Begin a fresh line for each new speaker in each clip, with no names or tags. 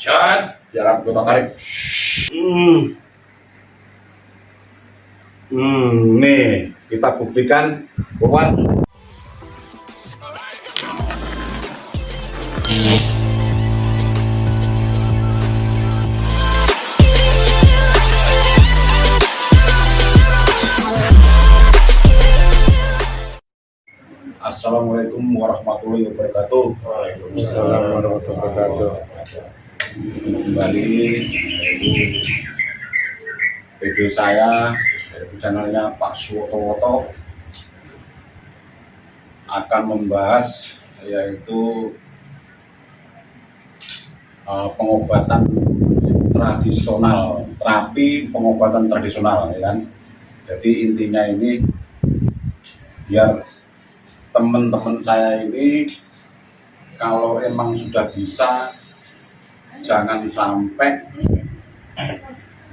Cat,
Jalan Kota Tarik. Nih kita buktikan bahwa Assalamualaikum warahmatullahi wabarakatuh.
Waalaikumsalam warahmatullahi wabarakatuh.
Kembali yaitu video saya dari channelnya Pak Suwoto akan membahas yaitu pengobatan tradisional, terapi pengobatan tradisional, ya kan. Jadi intinya ini biar teman-teman saya ini kalau emang sudah bisa jangan sampai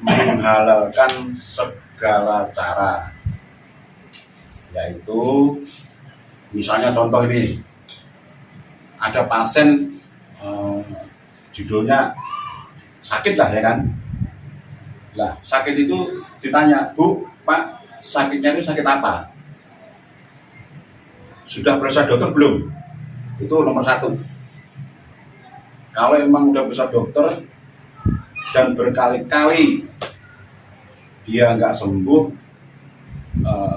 menghalalkan segala cara, yaitu misalnya contoh ini ada pasien judulnya sakit lah, ya kan. Lah sakit itu ditanya, Bu, Pak, sakitnya itu sakit apa? Sudah periksa dokter belum? Itu nomor satu. Kalau emang udah periksa dokter dan berkali-kali dia nggak sembuh,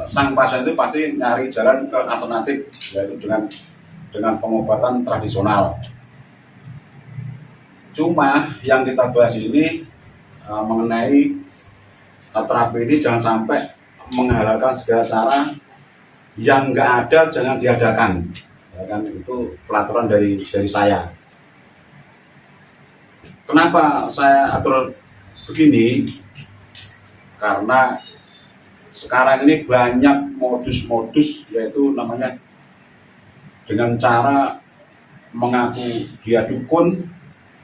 sang pasien itu pasti nyari jalan ke alternatif, yaitu dengan pengobatan tradisional. Cuma yang kita bahas ini mengenai terapi ini jangan sampai menghalalkan segala cara. Yang nggak ada jangan diadakan, ya kan. Itu peraturan dari saya. Kenapa saya atur begini? Karena sekarang ini banyak modus-modus, yaitu namanya dengan cara mengaku dia dukun,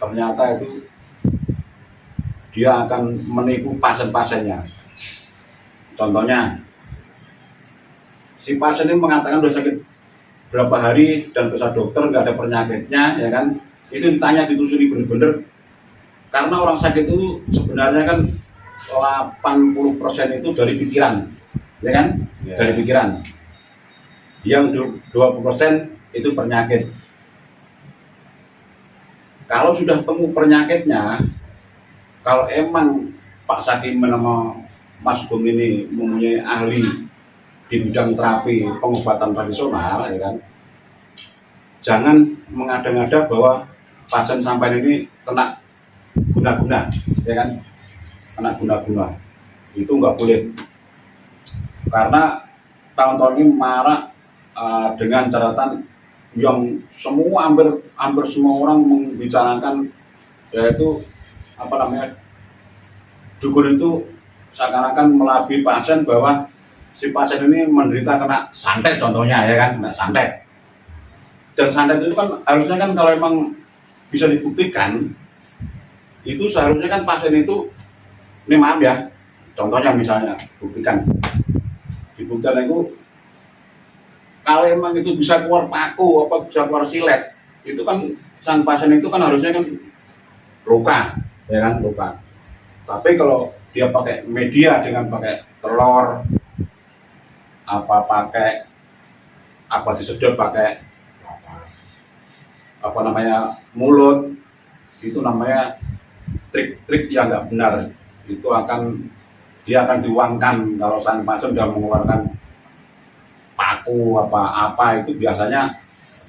ternyata itu dia akan menipu pasien-pasiennya. Contohnya, si pasien ini mengatakan udah sakit berapa hari dan periksa dokter nggak ada penyakitnya, ya kan. Itu ditanya, ditelusuri bener-bener, karena orang sakit itu sebenarnya kan 80% itu dari pikiran, ya kan, dari pikiran. Yang 20% itu penyakit. Kalau sudah temu penyakitnya, kalau emang Pak Sakim nama Mas Bung ini mempunyai ahli di bidang terapi pengobatan tradisional, ya kan, jangan mengada-ngada bahwa pasien sampai ini kena guna-guna, ya kan, kena guna-guna. Itu nggak boleh, karena tahun-tahun ini marak dengan catatan yang hampir semua orang membicarakan, yaitu dukun itu seakan-akan melabui pasien bahwa si pasien ini menderita kena santet, contohnya, ya kan, kena santet. Dan santet itu kan harusnya kan kalau emang bisa dibuktikan, itu seharusnya kan pasien itu, ini maaf ya, contohnya misalnya dibuktikan itu kalau emang itu bisa keluar paku, bisa keluar silet, itu kan sang pasien itu kan harusnya kan luka, ya kan, luka. Tapi kalau dia pakai media dengan pakai telur, disedot pakai mulut, itu namanya trik-trik yang nggak benar. Itu dia akan diuangkan. Kalau sang pasien sudah mengeluarkan paku apa itu biasanya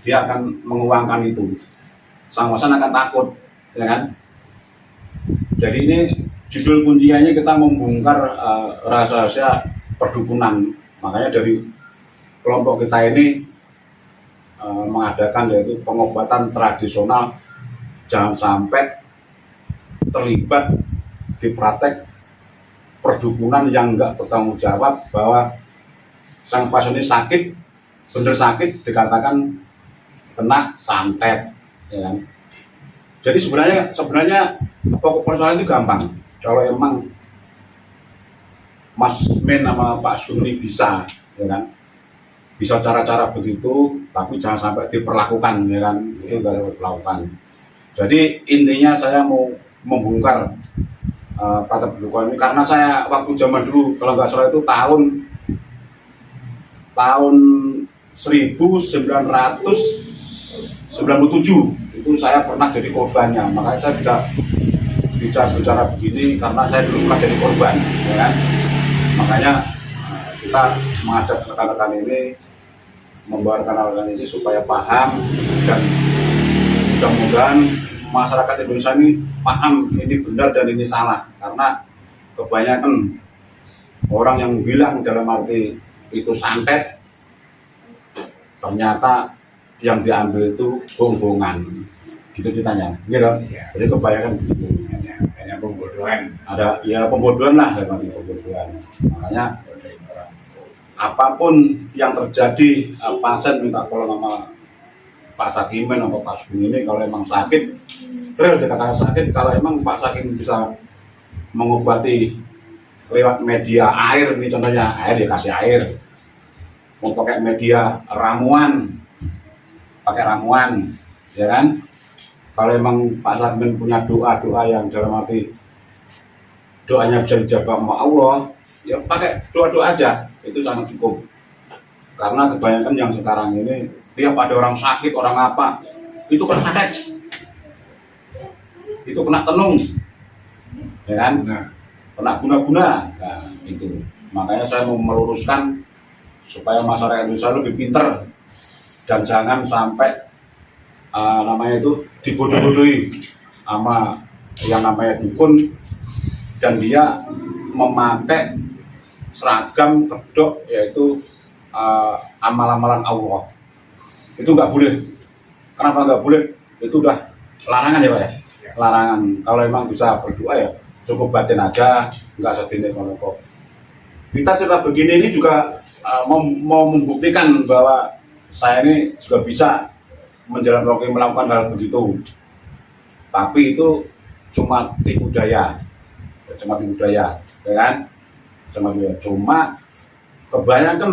dia akan menguangkan itu. Sang pasien akan takut, ya kan. Jadi ini judul kuncinya kita membongkar rahasia perdukunan. Makanya dari kelompok kita ini mengadakan yaitu pengobatan tradisional, jangan sampai terlibat di praktek perdukunan yang enggak bertanggung jawab, bahwa sang pasien ini sakit, bener sakit, dikatakan kena santet, ya kan. Jadi sebenarnya pokok persoalan itu gampang. Kalau emang Mas Men sama Pak Suni bisa, ya kan, bisa cara-cara begitu, tapi jangan sampai diperlakukan, ya kan, itu nggak diperlakukan. Jadi intinya saya mau membongkar praktek berdukuhan ini karena saya waktu zaman dulu kalau nggak salah itu tahun 1997 itu saya pernah jadi korbannya, makanya saya bisa bicara begini karena saya dulu pernah jadi korban, ya kan? Makanya kita mengajak rekan-rekan ini membawakan hal ini supaya paham dan mudah-mudahan masyarakat Indonesia ini paham ini benar dan ini salah, karena kebanyakan orang yang bilang dalam arti itu santet ternyata yang diambil itu bohongan gitu ditanya gitu ya. Jadi kebanyakan begitu, hanya pembodohan, ada ya pembodohan lah, pembodohan. Makanya apapun yang terjadi, pasien minta tolong sama Pak Sakimen atau Pak Sugeng ini, kalau emang sakit, real dikatakan sakit, kalau emang Pak Sakimen bisa mengobati lewat media air, ini contohnya air, dikasih air, mau pakai media ramuan, pakai ramuan, ya kan? Kalau emang Pak Sakimen punya doa yang dalam arti doanya bisa dijawab sama Allah, ya pakai doa aja, itu sangat cukup. Karena kebanyakan yang sekarang ini tiap ada orang sakit, orang apa, itu kena santet, itu kena tenung, ya kan? Nah, kena guna-guna, nah itu. Makanya saya mau meluruskan supaya masyarakat Indonesia lebih pinter dan jangan sampai namanya itu dibodoh-bodohi sama yang namanya dukun dan dia memakai seragam kedok, yaitu amalan-amalan Allah. Itu nggak boleh. Kenapa nggak boleh? Itu udah larangan ya Pak ya? Larangan. Kalau emang bisa berdoa ya cukup batin aja, nggak sedih kok. Kita cerita begini ini juga mau membuktikan bahwa saya ini juga bisa menjalankan melakukan hal begitu. Tapi itu cuma tipu daya, ya kan? Cuma kebanyakan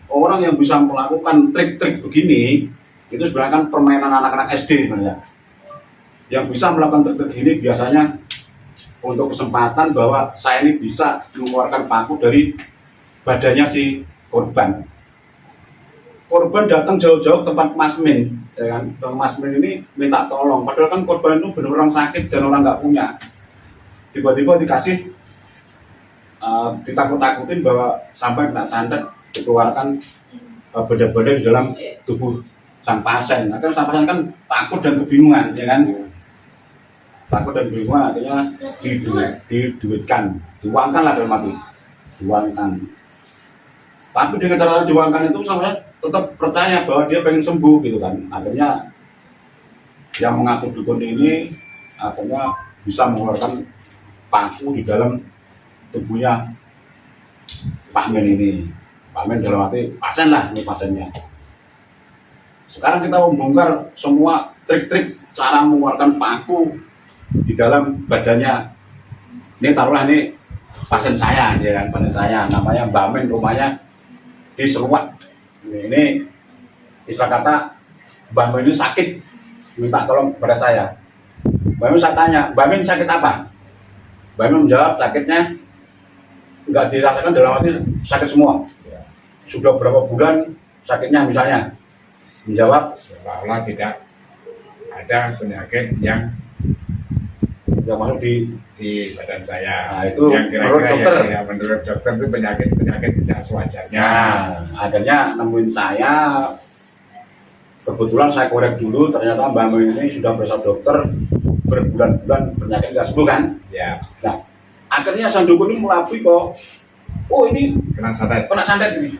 orang yang bisa melakukan trik-trik begini itu sebenarnya kan permainan anak-anak SD sebenarnya. Yang bisa melakukan trik-trik ini biasanya untuk kesempatan bahwa saya ini bisa mengeluarkan paku dari badannya si korban. Korban datang jauh-jauh ke tempat Mas Min, ya kan? Mas Min ini minta tolong, padahal kan korban itu benar orang sakit dan orang nggak punya. Tiba-tiba dikasih ditakut-takutin bahwa sampai kena santet, dikeluarkan benda-benda di dalam tubuh sang pasien. Akhirnya sang pasien kan takut dan kebingungan, ya kan? Takut dan kebingungan, akhirnya diduitkan, diuangkan lah dalam arti, diuangkan. Tapi dengan cara diuangkan itu saya tetap percaya bahwa dia pengen sembuh gitu kan. Akhirnya yang mengaku dukun ini akhirnya bisa mengeluarkan paku di dalam tubuhnya Pak Men ini. Pak Men dalam arti pasien lah, ini pasiennya. Sekarang kita membongkar semua trik-trik cara mengeluarkan paku di dalam badannya. Ini taruhlah ini pasien saya, ya kan, pasien saya namanya Mbak Men, rumahnya di Seruak. Ini istilah kata Mbak Men ini sakit, minta tolong kepada saya. Mbak Men, saya tanya, Mbak Men sakit apa? Mbak Men menjawab sakitnya nggak dirasakan dalam arti sakit semua. Sudah berapa bulan sakitnya misalnya? Menjawab
seolah-olah tidak ada penyakit yang
masuk
di badan saya.
Nah, itu
yang kira-kira
menurut dokter.
Ya, menurut dokter itu penyakit tidak sewajarnya.
Nah, akhirnya nemuin saya. Kebetulan saya korek dulu, ternyata Mbak Men ini sudah bersama dokter berbulan-bulan penyakit nggak sembuh kan?
Ya.
Nah, akhirnya sang dukun ini melapui kok, oh ini
Kena santet
ini,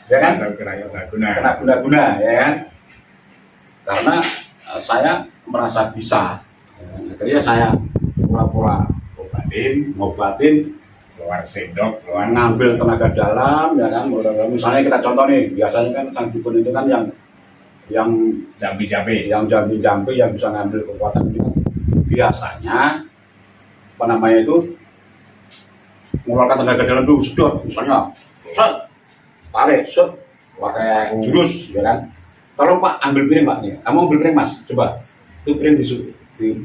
ya kan? Kena guna-guna, ya kan? Karena saya merasa bisa, akhirnya saya pura-pura ngobatin,
keluar sendok,
ngambil tenaga dalam, ya kan? Misalnya kita contoh nih, biasanya kan sang dukun itu kan yang
jambi-jambi
yang bisa ngambil kekuatan itu biasanya apa namanya itu mengeluarkan tenaga dalam dulu, sedot misalnya, tarik, pakai jurus, ya kan? Kalau Pak ambil piring Pak nih, kamu ambil piring Mas, coba itu piring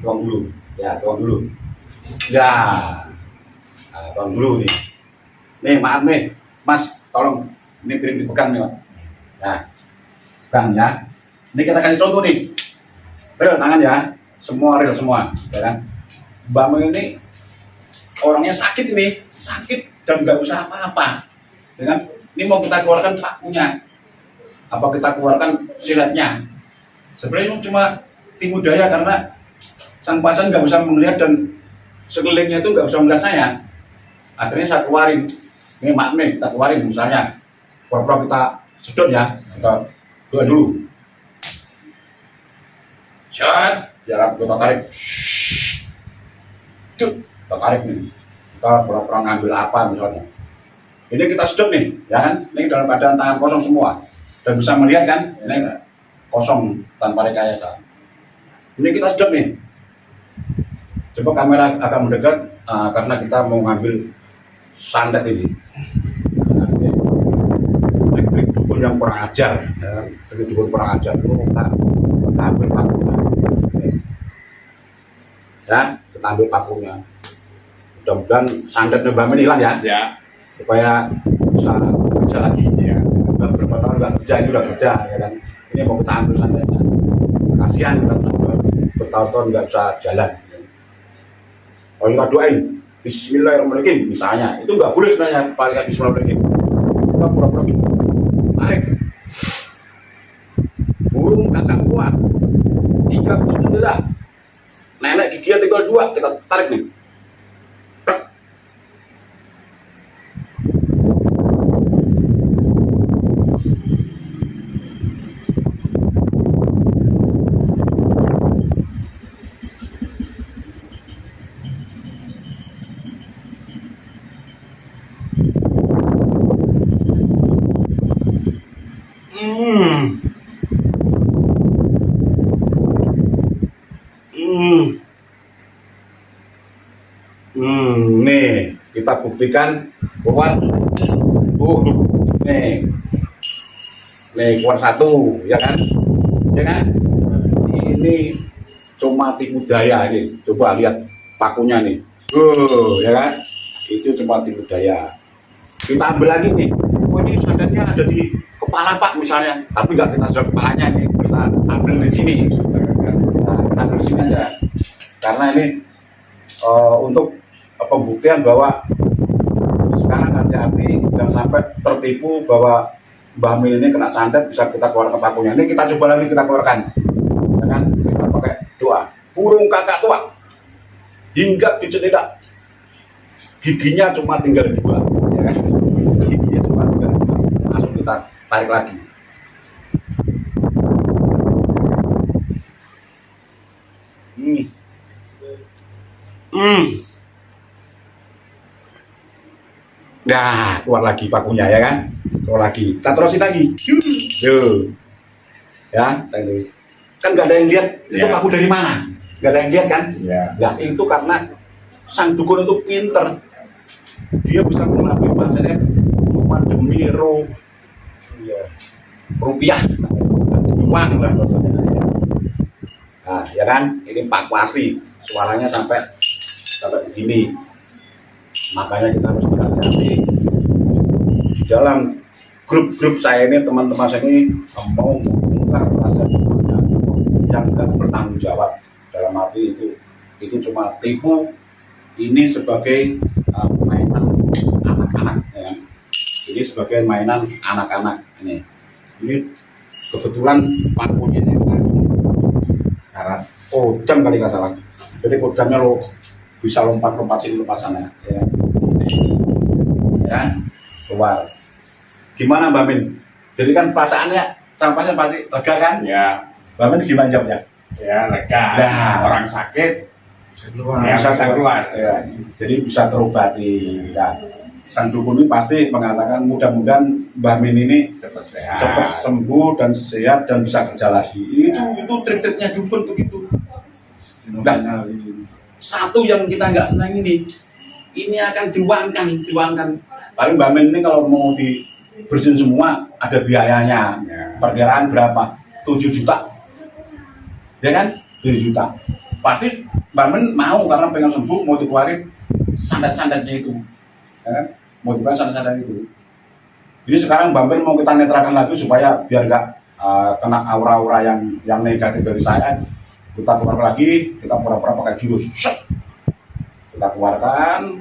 tuang dulu. Ya, tuang dulu. Ya, nah, tuang dulu nih. Nih, maaf nih, Mas, tolong ini piring dipegang nih, Mas. Nah, pegang ya. Ini kita kasih contoh nih. Real tangan ya, semua real semua, ya kan? Mbak Mel ini orangnya sakit ini, sakit dan nggak usah apa-apa, ya kan? Ini mau kita keluarkan pakunya, apa kita keluarkan siletnya? Sebenarnya itu cuma tipu daya karena sang pasien nggak bisa melihat dan sekelilingnya itu nggak bisa melihat saya. Akhirnya saya keluarin, ini maaf nih, kita keluarin misalnya, pura-pura kita sedot ya, kita doa dulu. Shot, jalan kita tarik, kita tarik nih, kita pura-pura ngambil apa misalnya. Ini kita sedot nih, ya kan? Ini dalam keadaan tangan kosong semua dan bisa melihat kan, ini kosong tanpa rekayasa. Ini kita sedot nih. Coba kamera agak mendekat karena kita mau ngambil santet ini. Trik-trik dukun yang kurang ajar, trik dukun kurang ajar itu kita ambil pakunya. Ya, kita ambil pakunya. Mudah-mudahan santetnya Mbak Min hilang ya.
Ya.
Supaya bisa kerja lagi ya. Udah berapa tahun nggak kerja, ini udah kerja ya kan. Ini mau kita ambil santetnya. Kasihan karena bertahun-tahun nggak bisa jalan. Kalau kita doain Bismillahirrahmanirrahim misalnya, itu nggak boleh sebenarnya pakai Bismillahirrahmanirrahim. Kita pura-pura tarik. Burung kakak kuat, 3 biji jendela. Nenek giginya tinggal 2, kita tarik nih. Nih kita buktikan keluar. Nih keluar 1, ya kan? Ya kan? Ini cuma tipu daya ini. Coba lihat pakunya nih. Ya kan? Itu cuma tipu daya. Kita ambil lagi nih. Oh, ini sandatnya ada di kepala Pak misalnya, tapi nggak kita sedot kepalanya nih. Kita ambil di sini. Nah, kita ambil di sini aja. Karena ini untuk pembuktian bahwa sekarang hati-hati jangan sampai tertipu bahwa Mbah Min ini kena santet bisa kita keluarkan pakunya. Ini kita coba lagi kita keluarkan, ya kan? Kita pakai doa. Burung kakak tua hingga biji tidak, giginya cuma tinggal 2, ya kan? Giginya cuma tinggal 2. Langsung kita tarik lagi. Nah, keluar lagi pakunya ya kan? Keluar lagi. Kita terusin lagi. Tuh. Ya, tadi. Kan nggak ada yang lihat itu paku dari mana. Nggak ada yang lihat kan?
Ya.
Ya, itu karena sang dukun itu pinter. Dia bisa mengambil pasiennya cuma demi rupiah, uang lah. Nah, ya kan? Ini paku asli. Suaranya sampai begini. Makanya kita harus hati-hati. Dalam grup-grup saya ini, teman-teman saya ini mau mengungkap rasa yang nggak bertanggung jawab. Dalam arti itu cuma tipu. Ini sebagai mainan anak-anak, ya. Ini sebagai mainan anak-anak ini. Ini kebetulan pakunya ini karat kodam kali nggak salah. Jadi kodamnya lo bisa lompat sini lompat sana, ya. Ya, keluar. Gimana Mbak Min? Jadi kan perasaannya sama pasien pasti lega kan?
Ya.
Mbak Min gimana jawabnya?
Ya, lega.
Nah,
Orang sakit
bisa keluar.
Ya, bisa keluar.
Ya. Jadi bisa terobati. Ya. Sang dukun ini pasti mengatakan mudah-mudahan Mbak Min ini
cepat sehat.
cepat sembuh dan sehat dan bisa kerja lagi. Itu trik-triknya dukun begitu. Nah, satu yang kita nggak senang ini akan diuangkan. Paling Mbak Min ini kalau mau dibersihin semua ada biayanya.
Ya.
Perkiraan berapa? 7 juta. Ya kan? juta. Pasti Mbak Men mau karena pengen sembuh, mau dikeluarin santet-santetnya itu, ya kan? Mau dikeluarin santet-santet itu. Jadi sekarang Mbak Men mau kita netralkan lagi supaya biar nggak kena aura-aura yang negatif dari saya. Kita keluar lagi, kita pura-pura pakai jurus, kita keluarkan,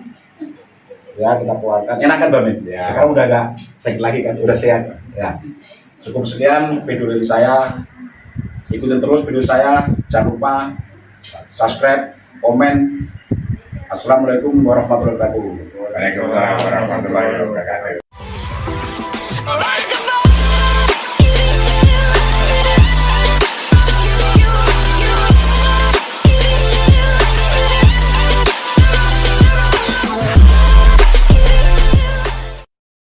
ya kita keluarkan. Enak kan Mbak Men?
Ya.
Sekarang udah nggak sakit lagi kan, udah sehat. Ya. Cukup sekian video dari saya. Ikutin terus video saya, jangan lupa subscribe, komen. Assalamualaikum warahmatullahi wabarakatuh.
Waalaikumsalam warahmatullahi wabarakatuh.